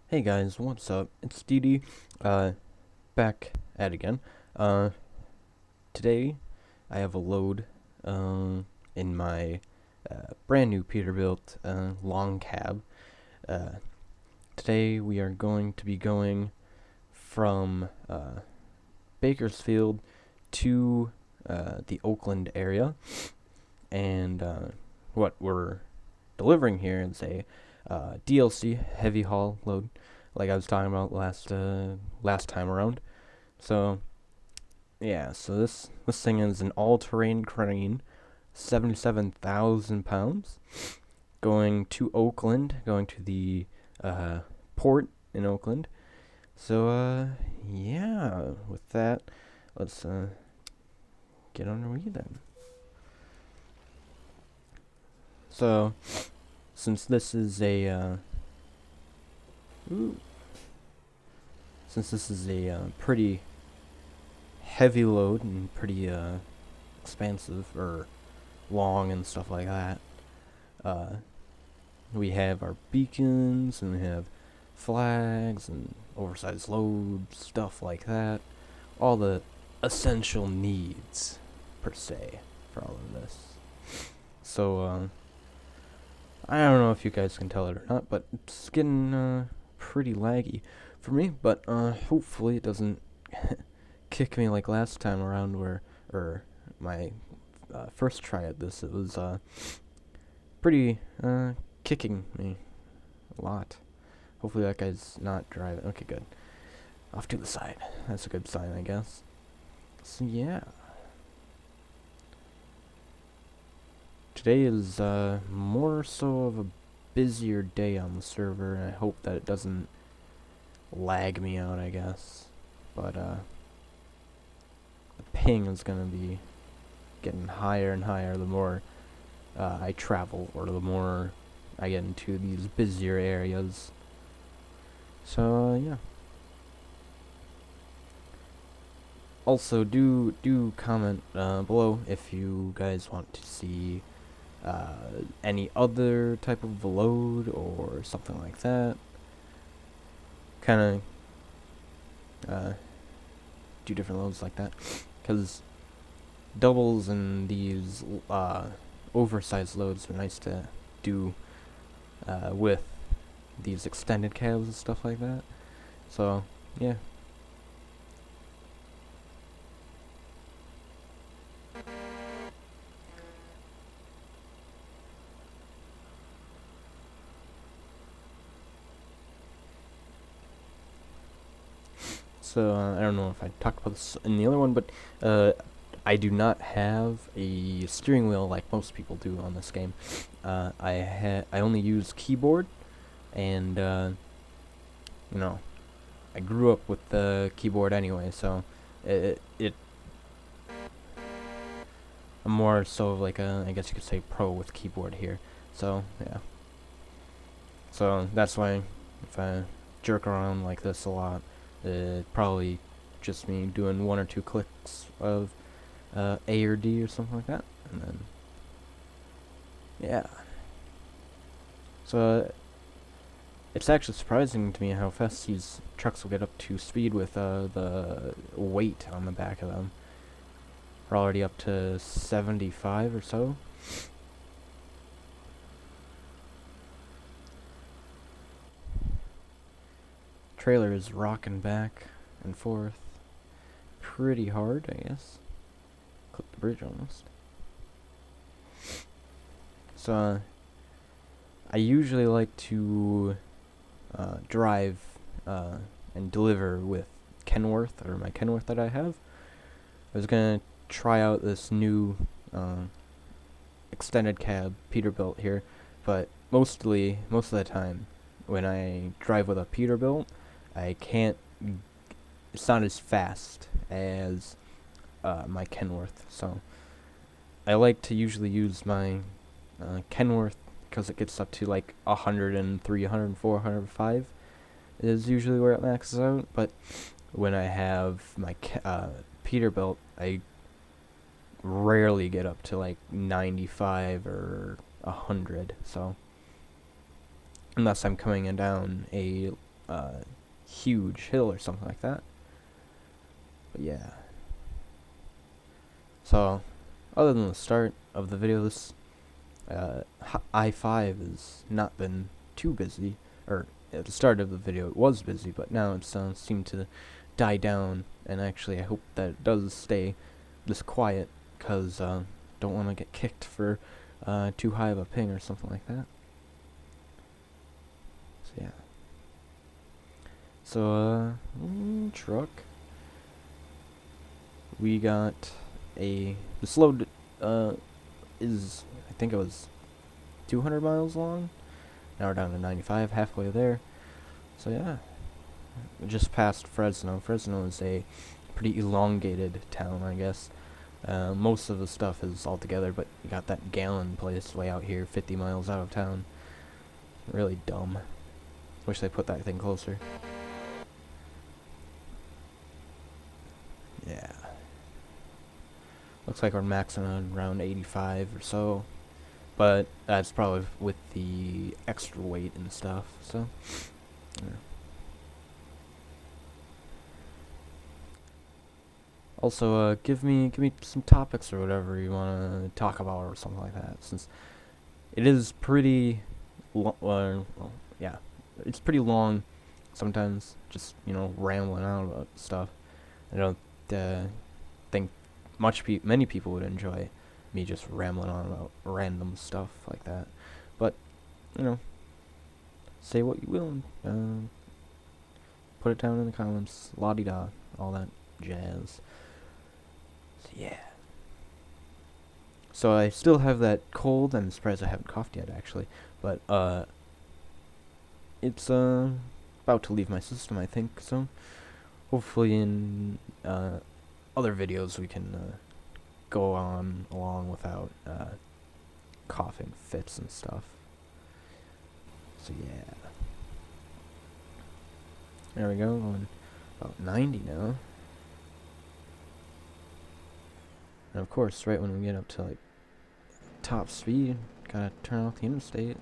Hey guys, what's up? It's DD, uh, back at it again. Uh, Today I have a load, in my, brand new Peterbilt, long cab. Uh, Today we are going to be going from, Bakersfield to, the Oakland area, and, what we're delivering here is a, DLC, heavy haul load, like I was talking about last time around. So yeah, so this thing is an all-terrain crane, 77,000 pounds, going to Oakland, going to the port in Oakland. So yeah, with that, let's get underway then. So since this is a ooh, since this is a pretty heavy load and pretty expansive or long and stuff like that. Uh, we have our beacons and we have flags and oversized loads, stuff like that. All the essential needs, per se, for all of this. So, I don't know if you guys can tell it or not, but it's getting pretty laggy for me. But hopefully it doesn't kick me like last time around, or my first try at this, it was pretty kicking me a lot. Hopefully that guy's not driving. Okay, good. Off to the side. That's a good sign, I guess. So yeah. Today is more so of a busier day on the server, and I hope that it doesn't lag me out, I guess. But the ping is gonna be getting higher and higher the more I travel, or the more I get into these busier areas. So yeah. Also, do comment below if you guys want to see any other type of load or something like that. Kind of do different loads like that, because doubles and these oversized loads are nice to do with these extended cabs and stuff like that. So yeah. So I don't know if I talked about this in the other one, but I do not have a steering wheel like most people do on this game. I only use keyboard, and you know, I grew up with the keyboard anyway, so it I'm more so of like a, I guess you could say, pro with keyboard here. So yeah. So that's why if I jerk around like this a lot, probably just me doing one or two clicks of A or D or something like that, and then yeah. So it's actually surprising to me how fast these trucks will get up to speed with the weight on the back of them. We're already up to 75 or so. Trailer is rocking back and forth pretty hard, I guess. Clip the bridge almost. So I usually like to drive and deliver with Kenworth, or my Kenworth that I have. I was gonna try out this new extended cab Peterbilt here, but most of the time when I drive with a Peterbilt, I can't. It's not as fast as my Kenworth, so I like to usually use my Kenworth because it gets up to like 103, 104, 105 is usually where it maxes out. But when I have my Peterbilt, I rarely get up to like 95 or 100. So unless I'm coming in down a huge hill or something like that. But yeah. So, other than the start of the video, this I-5 has not been too busy. Or at the start of the video, it was busy, but now it's seemed to die down. And actually, I hope that it does stay this quiet, because don't want to get kicked for too high of a ping or something like that. So yeah. So truck. We got this load is, I think it was 200 miles long. Now we're down to 95, halfway there. So yeah, we just passed Fresno. Fresno is a pretty elongated town, I guess. Most of the stuff is all together, but you got that gallon place way out here, 50 miles out of town. Really dumb. Wish they put that thing closer. Yeah. Looks like we're maxing on around 85 or so. But that's probably with the extra weight and stuff, so yeah. Also, give me some topics or whatever you want to talk about or something like that, since it is pretty well, yeah, it's pretty long sometimes, just, you know, rambling out about stuff. I don't think many people would enjoy me just rambling on about random stuff like that, but, you know, say what you will, put it down in the comments, la-di-da, all that jazz. So yeah. So I still have that cold. I'm surprised I haven't coughed yet, actually, but it's about to leave my system, I think, so hopefully in other videos we can go on along without coughing fits and stuff. So yeah, there we go, going about 90 now. And of course, right when we get up to like top speed, gotta turn off the interstate,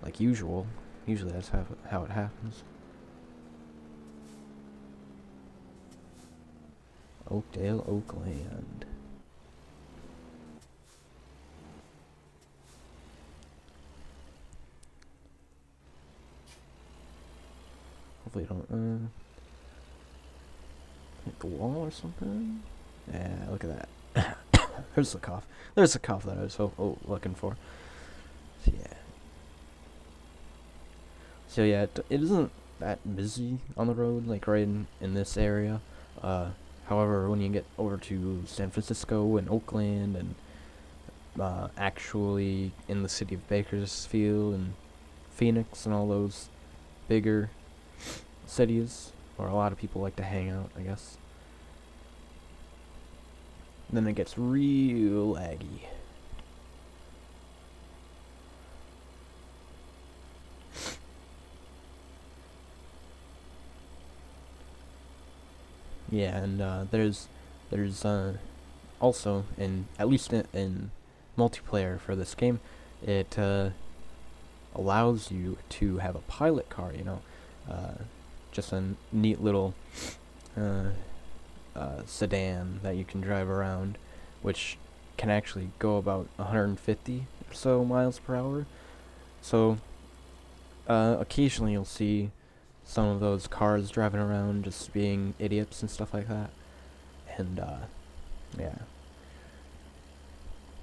like usual. Usually that's how it happens. Oakdale, Oakland. Hopefully you don't hit the wall or something. Yeah, look at that. There's the cough. There's the cough that I was looking for. So yeah. So yeah, it isn't that busy on the road, like right in this area. However, when you get over to San Francisco and Oakland and actually in the city of Bakersfield and Phoenix and all those bigger cities where a lot of people like to hang out, I guess, then it gets real laggy. Yeah, and there's also, at least in multiplayer for this game, it allows you to have a pilot car, you know, just a neat little sedan that you can drive around, which can actually go about 150 or so miles per hour. So occasionally you'll see some of those cars driving around just being idiots and stuff like that. And yeah,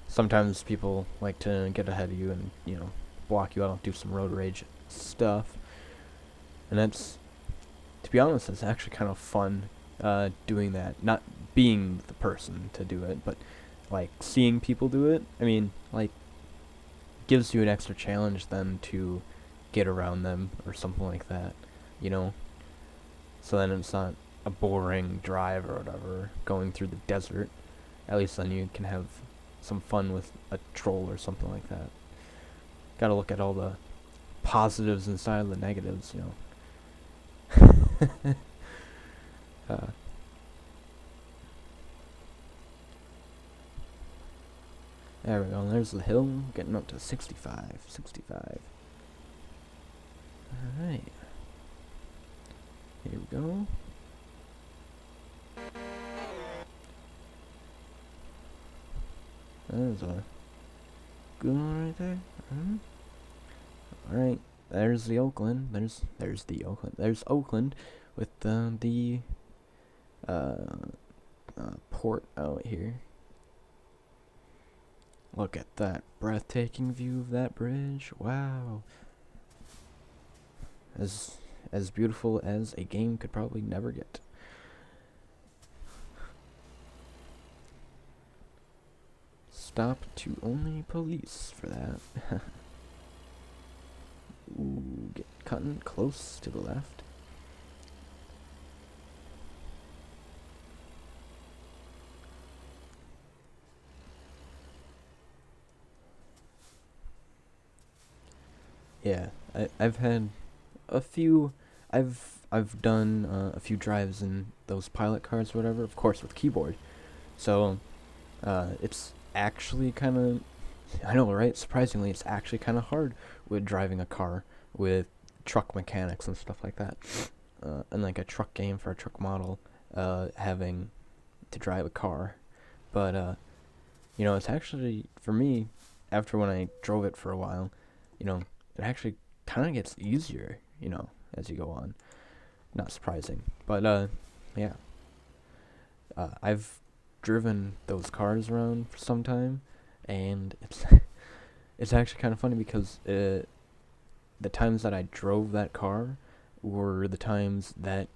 sometimes people like to get ahead of you and, you know, block you out, do some road rage stuff. And that's, to be honest, it's actually kind of fun doing that. Not being the person to do it, but like seeing people do it. I mean, like, gives you an extra challenge then to get around them or something like that, you know? So then it's not a boring drive or whatever going through the desert. At least then you can have some fun with a troll or something like that. Gotta look at all the positives inside of the negatives, you know. There we go, there's the hill, getting up to 65. Alright. go. There's a good one right there. Alright, there's the Oakland. There's the Oakland. There's Oakland with the port out here. Look at that breathtaking view of that bridge. Wow. As beautiful as a game could probably never get. Stop to only police for that. Ooh, get cutting close to the left. Yeah, I've had a few. I've done a few drives in those pilot cars, or whatever. Of course, with keyboard. So, it's actually kind of. I know, right? Surprisingly, it's actually kind of hard with driving a car with truck mechanics and stuff like that. And like a truck game for a truck model, having to drive a car. But it's actually for me. After when I drove it for a while, it actually kind of gets easier, as you go on. Not surprising, but yeah. I've driven those cars around for some time, and it's actually kind of funny because the times that I drove that car were the times that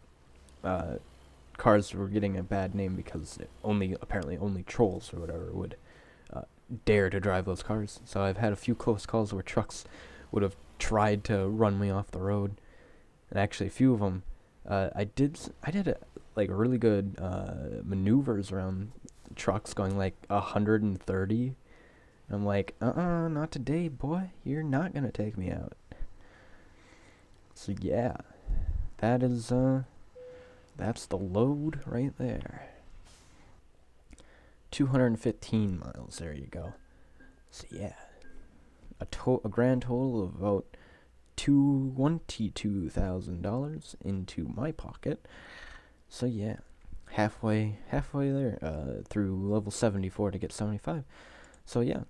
cars were getting a bad name because apparently only trolls or whatever would dare to drive those cars. So I've had a few close calls where trucks would have tried to run me off the road, and actually a few of them, I did really good maneuvers around trucks going like 130. I'm like, not today, boy. You're not gonna take me out. So yeah, that's the load right there. 215 miles. There you go. So yeah, a grand total of about $22,000 into my pocket. So yeah, halfway there, through level 74 to get 75. So yeah,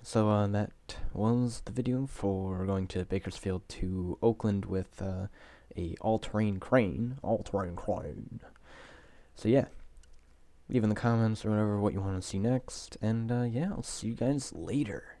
so that was the video for going to Bakersfield to Oakland with a all-terrain crane. So yeah, leave in the comments or whatever what you want to see next, and yeah, I'll see you guys later.